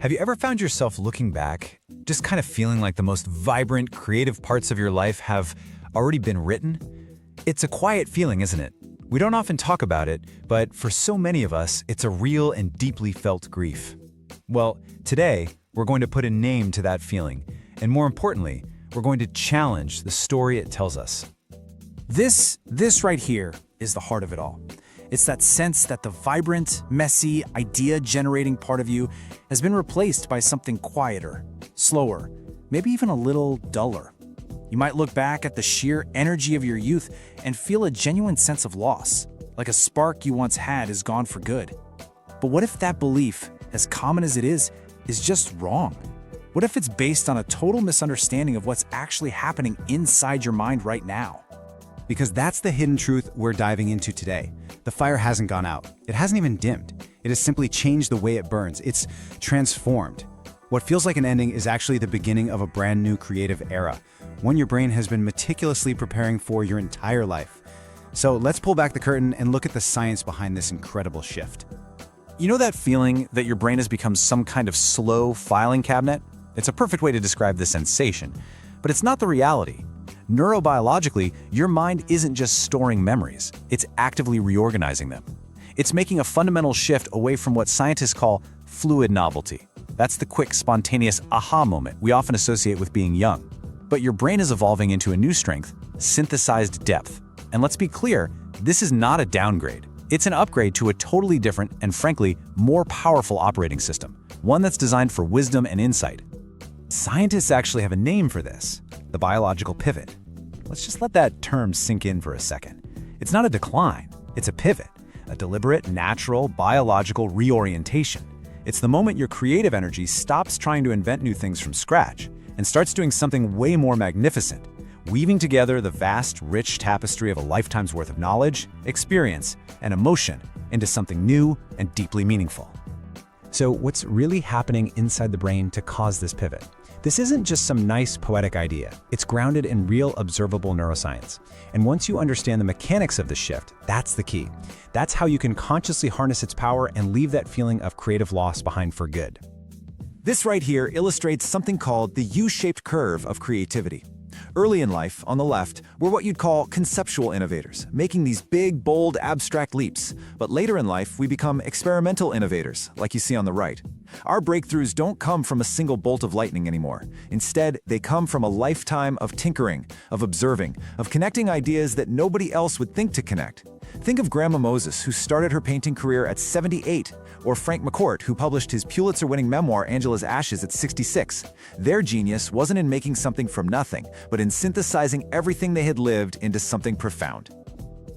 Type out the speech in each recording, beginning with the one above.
Have you ever found yourself looking back, just kind of feeling like the most vibrant, creative parts of your life have already been written? It's a quiet feeling, isn't it? We don't often talk about it, but for so many of us, it's a real and deeply felt grief. Well, today, we're going to put a name to that feeling, and more importantly, we're going to challenge the story it tells us. This right here is the heart of it all. It's that sense that the vibrant, messy, idea-generating part of you has been replaced by something quieter, slower, maybe even a little duller. You might look back at the sheer energy of your youth and feel a genuine sense of loss, like a spark you once had is gone for good. But what if that belief, as common as it is just wrong? What if it's based on a total misunderstanding of what's actually happening inside your mind right now? Because that's the hidden truth we're diving into today. The fire hasn't gone out. It hasn't even dimmed. It has simply changed the way it burns. It's transformed. What feels like an ending is actually the beginning of a brand new creative era, one your brain has been meticulously preparing for your entire life. So let's pull back the curtain and look at the science behind this incredible shift. You know that feeling that your brain has become some kind of slow filing cabinet? It's a perfect way to describe the sensation, but it's not the reality. Neurobiologically, your mind isn't just storing memories, it's actively reorganizing them. It's making a fundamental shift away from what scientists call fluid novelty. That's the quick, spontaneous aha moment we often associate with being young. But your brain is evolving into a new strength, synthesized depth. And let's be clear, this is not a downgrade. It's an upgrade to a totally different and frankly, more powerful operating system, one that's designed for wisdom and insight. Scientists actually have a name for this, the biological pivot. Let's just let that term sink in for a second. It's not a decline, it's a pivot, a deliberate, natural, biological reorientation. It's the moment your creative energy stops trying to invent new things from scratch and starts doing something way more magnificent, weaving together the vast, rich tapestry of a lifetime's worth of knowledge, experience, and emotion into something new and deeply meaningful. So what's really happening inside the brain to cause this pivot? This isn't just some nice poetic idea. It's grounded in real observable neuroscience. And once you understand the mechanics of the shift, that's the key. That's how you can consciously harness its power and leave that feeling of creative loss behind for good. This right here illustrates something called the U-shaped curve of creativity. Early in life, on the left, we're what you'd call conceptual innovators, making these big, bold, abstract leaps. But later in life, we become experimental innovators, like you see on the right. Our breakthroughs don't come from a single bolt of lightning anymore. Instead, they come from a lifetime of tinkering, of observing, of connecting ideas that nobody else would think to connect. Think of Grandma Moses, who started her painting career at 78, or Frank McCourt, who published his Pulitzer-winning memoir Angela's Ashes at 66. Their genius wasn't in making something from nothing, but in synthesizing everything they had lived into something profound.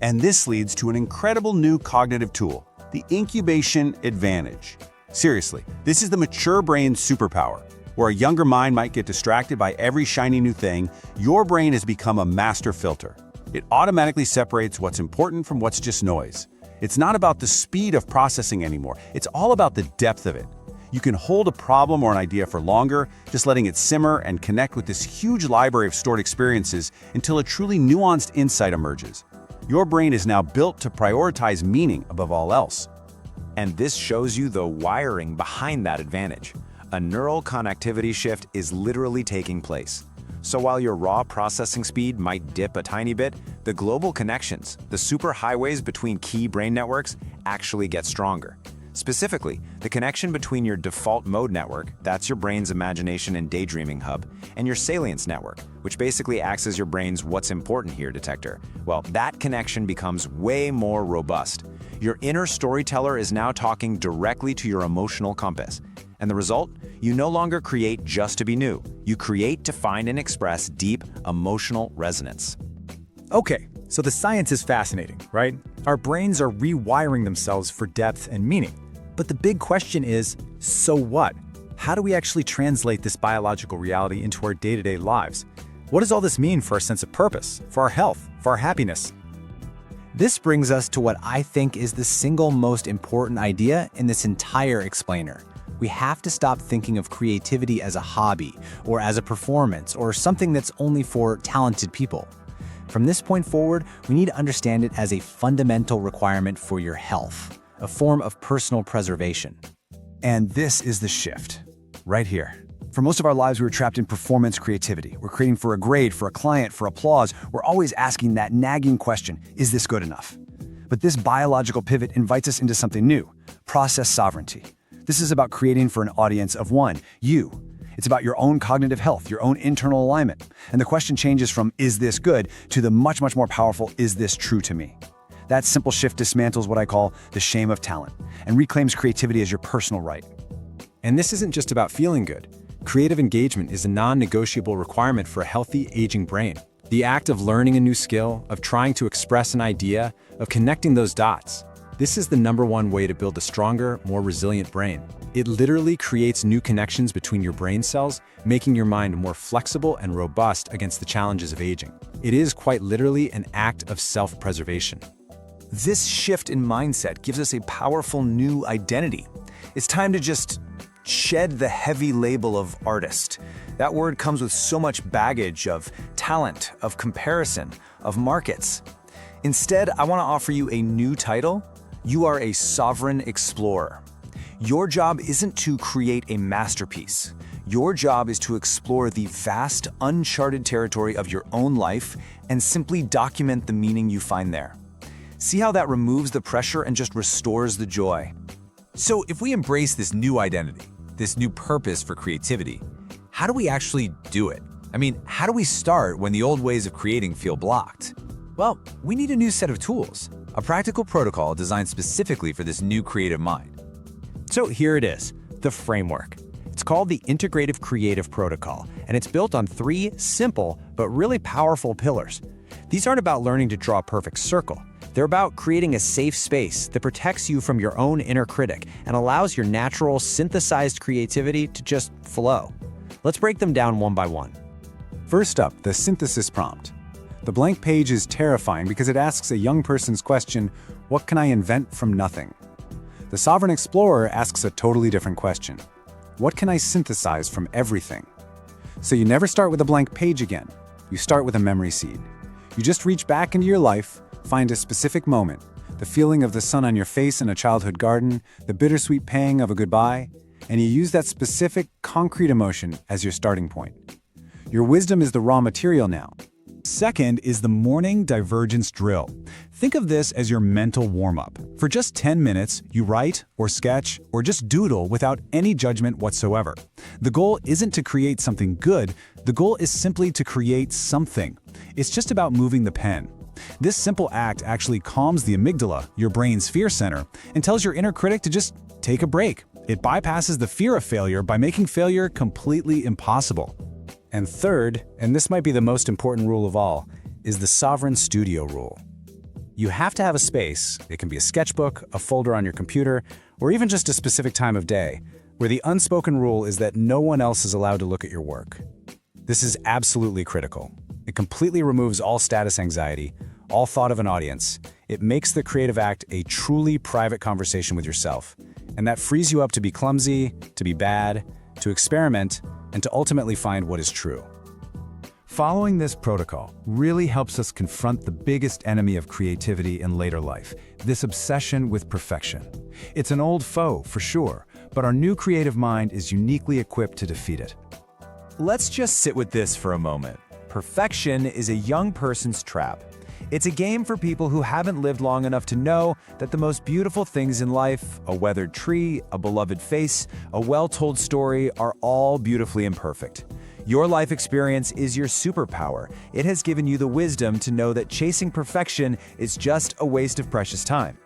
And this leads to an incredible new cognitive tool, the Incubation Advantage. Seriously, this is the mature brain's superpower. Where a younger mind might get distracted by every shiny new thing, your brain has become a master filter. It automatically separates what's important from what's just noise. It's not about the speed of processing anymore. It's all about the depth of it. You can hold a problem or an idea for longer, just letting it simmer and connect with this huge library of stored experiences until a truly nuanced insight emerges. Your brain is now built to prioritize meaning above all else. And this shows you the wiring behind that advantage. A neural connectivity shift is literally taking place. So while your raw processing speed might dip a tiny bit, the global connections, the superhighways between key brain networks, actually get stronger. Specifically, the connection between your default mode network, that's your brain's imagination and daydreaming hub, and your salience network, which basically acts as your brain's what's important here detector. Well, that connection becomes way more robust. Your inner storyteller is now talking directly to your emotional compass. And the result? You no longer create just to be new. You create to find and express deep emotional resonance. Okay, so the science is fascinating, right? Our brains are rewiring themselves for depth and meaning. But the big question is, so what? How do we actually translate this biological reality into our day-to-day lives? What does all this mean for our sense of purpose, for our health, for our happiness? This brings us to what I think is the single most important idea in this entire explainer. We have to stop thinking of creativity as a hobby, or as a performance, or something that's only for talented people. From this point forward, we need to understand it as a fundamental requirement for your health, a form of personal preservation. And this is the shift. right here. For most of our lives, we were trapped in performance creativity. We're creating for a grade, for a client, for applause. We're always asking that nagging question, is this good enough? But this biological pivot invites us into something new, process sovereignty. This is about creating for an audience of one, you. It's about your own cognitive health, your own internal alignment. And the question changes from, is this good, to the much, much more powerful, is this true to me? That simple shift dismantles what I call the shame of talent and reclaims creativity as your personal right. And this isn't just about feeling good. Creative engagement is a non-negotiable requirement for a healthy, aging brain. The act of learning a new skill, of trying to express an idea, of connecting those dots. This is the #1 way to build a stronger, more resilient brain. It literally creates new connections between your brain cells, making your mind more flexible and robust against the challenges of aging. It is quite literally an act of self-preservation. This shift in mindset gives us a powerful new identity. It's time to just shed the heavy label of artist. That word comes with so much baggage of talent, of comparison, of markets. Instead, I want to offer you a new title. You are a sovereign explorer. Your job isn't to create a masterpiece. Your job is to explore the vast, uncharted territory of your own life and simply document the meaning you find there. See how that removes the pressure and just restores the joy. So if we embrace this new identity, this new purpose for creativity, how do we actually do it? I mean, how do we start when the old ways of creating feel blocked? Well, we need a new set of tools, a practical protocol designed specifically for this new creative mind. So here it is, the framework. It's called the Integrative Creative Protocol, and it's built on 3 simple but really powerful pillars. These aren't about learning to draw a perfect circle. They're about creating a safe space that protects you from your own inner critic and allows your natural, synthesized creativity to just flow. Let's break them down one by one. First up, the synthesis prompt. The blank page is terrifying because it asks a young person's question, what can I invent from nothing? The sovereign explorer asks a totally different question. What can I synthesize from everything? So you never start with a blank page again. You start with a memory seed. You just reach back into your life, find a specific moment, the feeling of the sun on your face in a childhood garden, the bittersweet pang of a goodbye, and you use that specific, concrete emotion as your starting point. Your wisdom is the raw material now. Second is the morning divergence drill. Think of this as your mental warm-up. For just 10 minutes, you write or sketch or just doodle without any judgment whatsoever. The goal isn't to create something good, the goal is simply to create something. It's just about moving the pen. This simple act actually calms the amygdala, your brain's fear center, and tells your inner critic to just take a break. It bypasses the fear of failure by making failure completely impossible. And third, and this might be the most important rule of all, is the sovereign studio rule. You have to have a space, it can be a sketchbook, a folder on your computer, or even just a specific time of day, where the unspoken rule is that no one else is allowed to look at your work. This is absolutely critical. It completely removes all status anxiety, all thought of an audience. It makes the creative act a truly private conversation with yourself. And that frees you up to be clumsy, to be bad, to experiment, and to ultimately find what is true. Following this protocol really helps us confront the biggest enemy of creativity in later life, this obsession with perfection. It's an old foe, for sure, but our new creative mind is uniquely equipped to defeat it. Let's just sit with this for a moment. Perfection is a young person's trap. It's a game for people who haven't lived long enough to know that the most beautiful things in life, a weathered tree, a beloved face, a well-told story, are all beautifully imperfect. Your life experience is your superpower. It has given you the wisdom to know that chasing perfection is just a waste of precious time.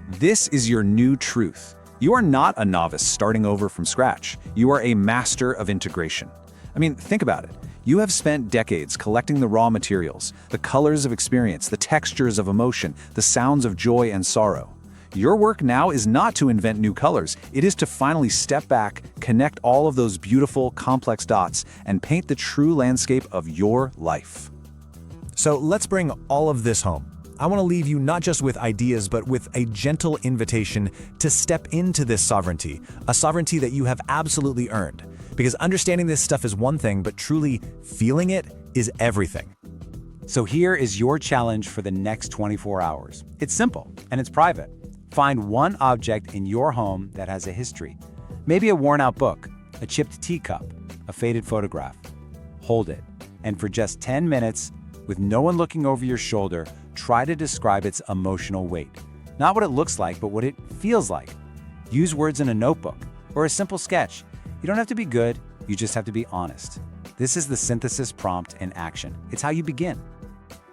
This is your new truth. You are not a novice starting over from scratch. You are a master of integration. I mean, think about it. You have spent decades collecting the raw materials, the colors of experience, the textures of emotion, the sounds of joy and sorrow. Your work now is not to invent new colors. It is to finally step back, connect all of those beautiful, complex dots, and paint the true landscape of your life. So let's bring all of this home. I want to leave you not just with ideas, but with a gentle invitation to step into this sovereignty, a sovereignty that you have absolutely earned. Because understanding this stuff is one thing, but truly feeling it is everything. So here is your challenge for the next 24 hours. It's simple, and it's private. Find one object in your home that has a history. Maybe a worn-out book, a chipped teacup, a faded photograph. Hold it, and for just 10 minutes, with no one looking over your shoulder, try to describe its emotional weight. Not what it looks like, but what it feels like. Use words in a notebook or a simple sketch. You don't have to be good, you just have to be honest. This is the synthesis prompt in action. It's how you begin.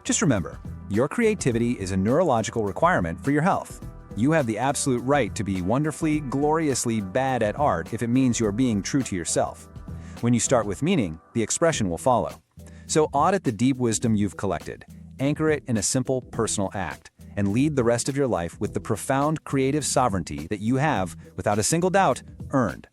Just remember, your creativity is a neurological requirement for your health. You have the absolute right to be wonderfully, gloriously bad at art if it means you're being true to yourself. When you start with meaning, the expression will follow. So audit the deep wisdom you've collected, anchor it in a simple personal act, and lead the rest of your life with the profound creative sovereignty that you have, without a single doubt, earned.